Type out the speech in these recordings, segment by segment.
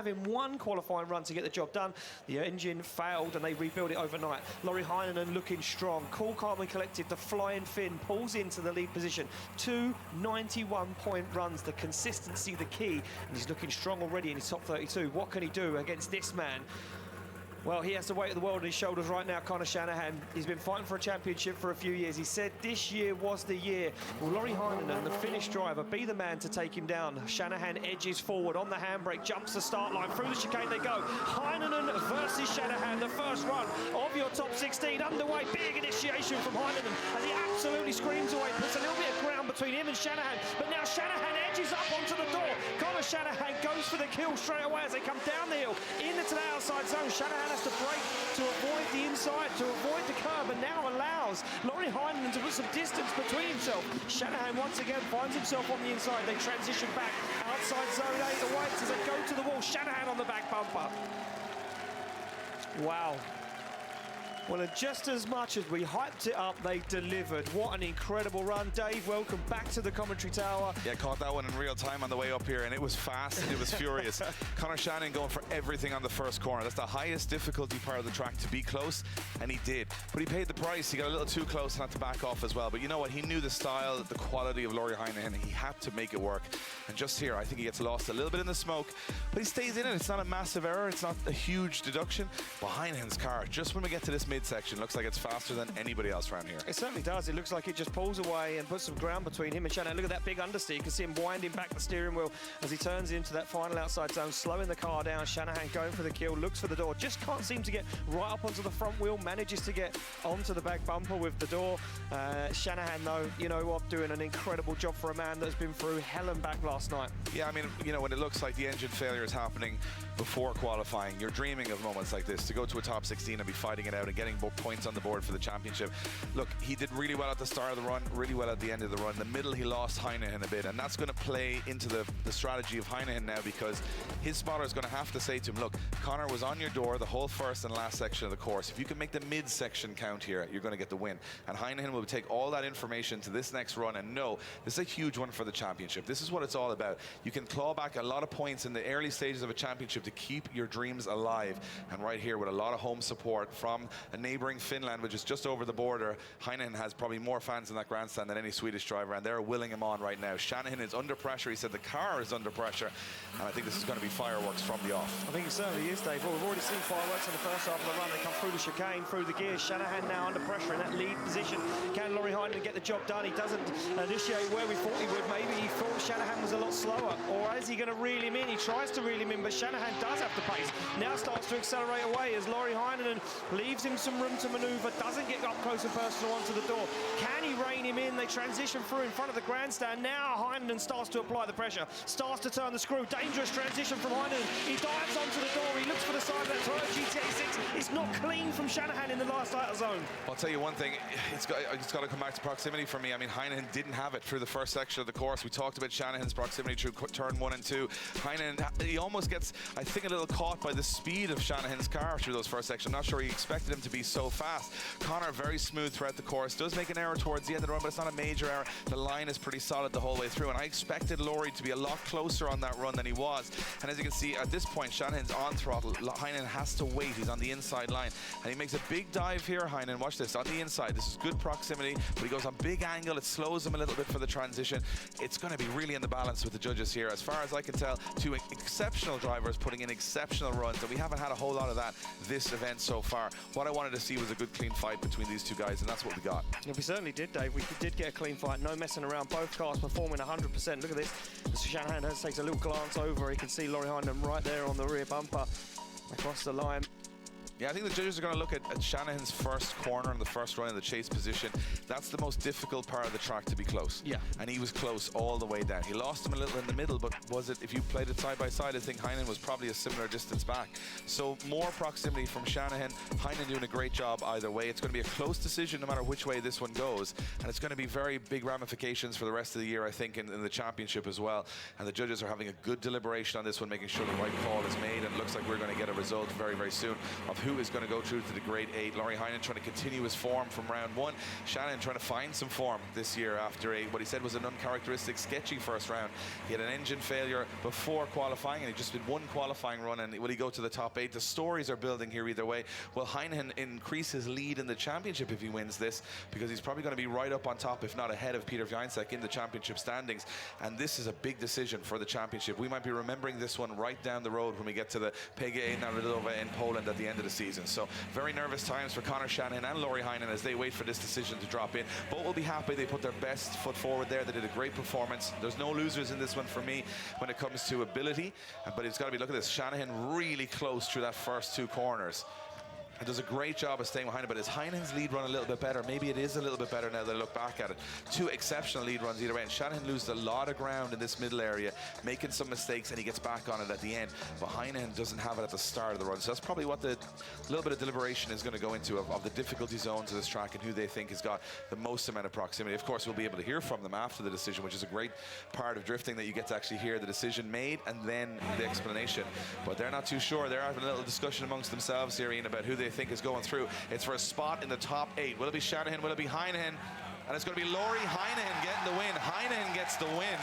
Having one qualifying run to get the job done. The engine failed and they rebuilt it overnight. LAURI HEINONEN looking strong. Cool, calm and collected. The flying Finn pulls into the lead position. 2 91-point runs. The consistency, the key. And he's looking strong already in his top 32. What can he do against this man? Well, he has the weight of the world on his shoulders right now, CONOR SHANAHAN. He's been fighting for a championship for a few years. He said this year was the year. Will LAURI HEINONEN, the Finnish driver, be the man to take him down? Shanahan edges forward on the handbrake, jumps the start line. Through the chicane they go. Heinonen versus Shanahan, the first run of your top 16 underway. Big initiation from Heinonen as he absolutely screams away. Puts a little bit of ground between him and Shanahan. But now Shanahan edges up onto the door. CONOR SHANAHAN goes for the kill straight away as they come down the hill into the outside zone. Shanahan has to brake to avoid the inside, to avoid the curb, and now allows LAURI HEINONEN to put some distance between himself. Shanahan once again finds himself on the inside. They transition back outside zone 8 awaits as they go to the wall. Shanahan on the back bumper. Wow. Well, and just as much as we hyped it up, they delivered. What an incredible run. Dave, welcome back to the commentary tower. Yeah, caught that one in real time on the way up here, and it was fast, it was furious. CONOR SHANAHAN going for everything on the first corner. That's the highest difficulty part of the track, to be close, and he did. But he paid the price. He got a little too close and had to back off as well. But you know what? He knew the style, the quality of LAURI HEINONEN. He had to make it work. And just here, I think he gets lost a little bit in the smoke, but he stays in it. It's not a massive error. It's not a huge deduction. But Heinonen's car, just when we get to this midsection, looks like it's faster than anybody else around here. It certainly does. It looks like it just pulls away and puts some ground between him and Shanahan. Look at that big understeer. You can see him winding back the steering wheel as he turns into that final outside zone, slowing the car down. Shanahan going for the kill, looks for the door, just can't seem to get right up onto the front wheel, manages to get onto the back bumper with the door. Shanahan, though, you know what, doing an incredible job for a man that's been through hell and back last night. Yeah, I mean, you know, when it looks like the engine failure is happening before qualifying, you're dreaming of moments like this, to go to a top 16 and be fighting it out and getting points on the board for the championship. Look, he did really well at the start of the run, really well at the end of the run. In the middle, he lost Heinonen a bit, and that's going to play into the strategy of Heinonen now, because his spotter is going to have to say to him, look, Conor was on your door the whole first and last section of the course. If you can make the mid-section count here, you're going to get the win. And Heinonen will take all that information to this next run and know this is a huge one for the championship. This is what it's all about. You can claw back a lot of points in the early stages of a championship to keep your dreams alive. And right here, with a lot of home support from a neighbouring Finland, which is just over the border, Heinonen has probably more fans in that grandstand than any Swedish driver, and they're willing him on right now. Shanahan is under pressure. He said the car is under pressure, and I think this is going to be fireworks from the off. I think it certainly is, Dave. Well, we've already seen fireworks in the first half of the run. They come through the chicane, through the gears. Shanahan now under pressure in that lead position. Can LAURI HEINONEN get the job done? He doesn't initiate where we thought he would. Maybe he thought Shanahan was a lot slower, or is he going to reel him in? He tries to reel him in, but Shanahan does have the pace. Now starts to accelerate away as LAURI HEINONEN leaves him some room to manoeuvre, doesn't get up close and personal onto the door. Can he rein him in? They transition through in front of the grandstand. Now Heinonen starts to apply the pressure, starts to turn the screw. Dangerous transition from Heinonen. He dives onto the door. He looks for the side of that Toyota GTA6. It's not clean from Shanahan in the last outer zone. I'll tell you one thing, it's got to come back to proximity for me. I mean, Heinonen didn't have it through the first section of the course. We talked about Shanahan's proximity through turn 1 and 2. Heinonen, he almost gets, I think, a little caught by the speed of Shanahan's car through those first sections. I'm not sure he expected him to be so fast. Conor very smooth throughout the course, does make an error towards the end of the run, but it's not a major error. The line is pretty solid the whole way through, and I expected LAURI to be a lot closer on that run than he was. And as you can see, at this point, Shanahan's on throttle. Heinonen has to wait. He's on the inside line, and he makes a big dive here, Heinonen. Watch this, on the inside. This is good proximity, but he goes on big angle. It slows him a little bit for the transition. It's going to be really in the balance with the judges here. As far as I can tell, two exceptional drivers putting in exceptional runs, and we haven't had a whole lot of that this event so far. What I wanted to see was a good, clean fight between these two guys, and that's what we got. Yeah, we certainly did, Dave. We did get a clean fight. No messing around. Both cars performing 100%. Look at this. Shanahan takes a little glance over. He can see LAURI HEINONEN right there on the rear bumper across the line. Yeah, I think the judges are going to look at Shanahan's first corner in the first run in the chase position. That's the most difficult part of the track, to be close. Yeah. And he was close all the way down. He lost him a little in the middle, but was it, if you played it side by side, I think Heinonen was probably a similar distance back. So more proximity from Shanahan. Heinonen doing a great job either way. It's going to be a close decision no matter which way this one goes. And it's going to be very big ramifications for the rest of the year, I think, in the championship as well. And the judges are having a good deliberation on this one, making sure the right call is made. And it looks like we're going to get a result very, very soon of who who is going to go through to the Grade 8. Laurie Heinonen trying to continue his form from round 1. Shanahan trying to find some form this year after what he said was an uncharacteristic, sketchy first round. He had an engine failure before qualifying, and he just did one qualifying run, and will he go to the top 8? The stories are building here either way. Will Heinonen increase his lead in the championship if he wins this? Because he's probably going to be right up on top, if not ahead of Peter Wiańczek in the championship standings. And this is a big decision for the championship. We might be remembering this one right down the road when we get to the PGA Narodowe in Poland at the end of the season. So very nervous times for Conor Shanahan and Laurie Heinonen as they wait for this decision to drop in. Both will be happy they put their best foot forward there. They did a great performance. There's no losers in this one for me when it comes to ability, but it's got to be, look at this, Shanahan really close through that first 2 corners. And does a great job of staying behind it, but is Heinen's lead run a little bit better? Maybe it is a little bit better now that I look back at it. 2 exceptional lead runs either way, and Shanahan loses a lot of ground in this middle area, making some mistakes, and he gets back on it at the end. But Heinonen doesn't have it at the start of the run, so that's probably what the little bit of deliberation is going to go into of the difficulty zones of this track and who they think has got the most amount of proximity. Of course, we'll be able to hear from them after the decision, which is a great part of drifting, that you get to actually hear the decision made and then the explanation. But they're not too sure. They're having a little discussion amongst themselves here, Ian, about who they think is going through. It's for a spot in the top 8. Will it be Shanahan? Will it be Heinonen? And it's going to be Laurie Heinonen getting the win. Heinonen gets the win.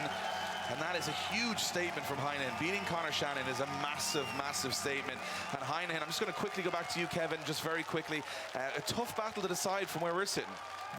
And that is a huge statement from Heinonen. Beating Conor Shanahan is a massive, massive statement. And Heinonen, I'm just going to quickly go back to you, Kevin, just very quickly. A tough battle to decide from where we're sitting.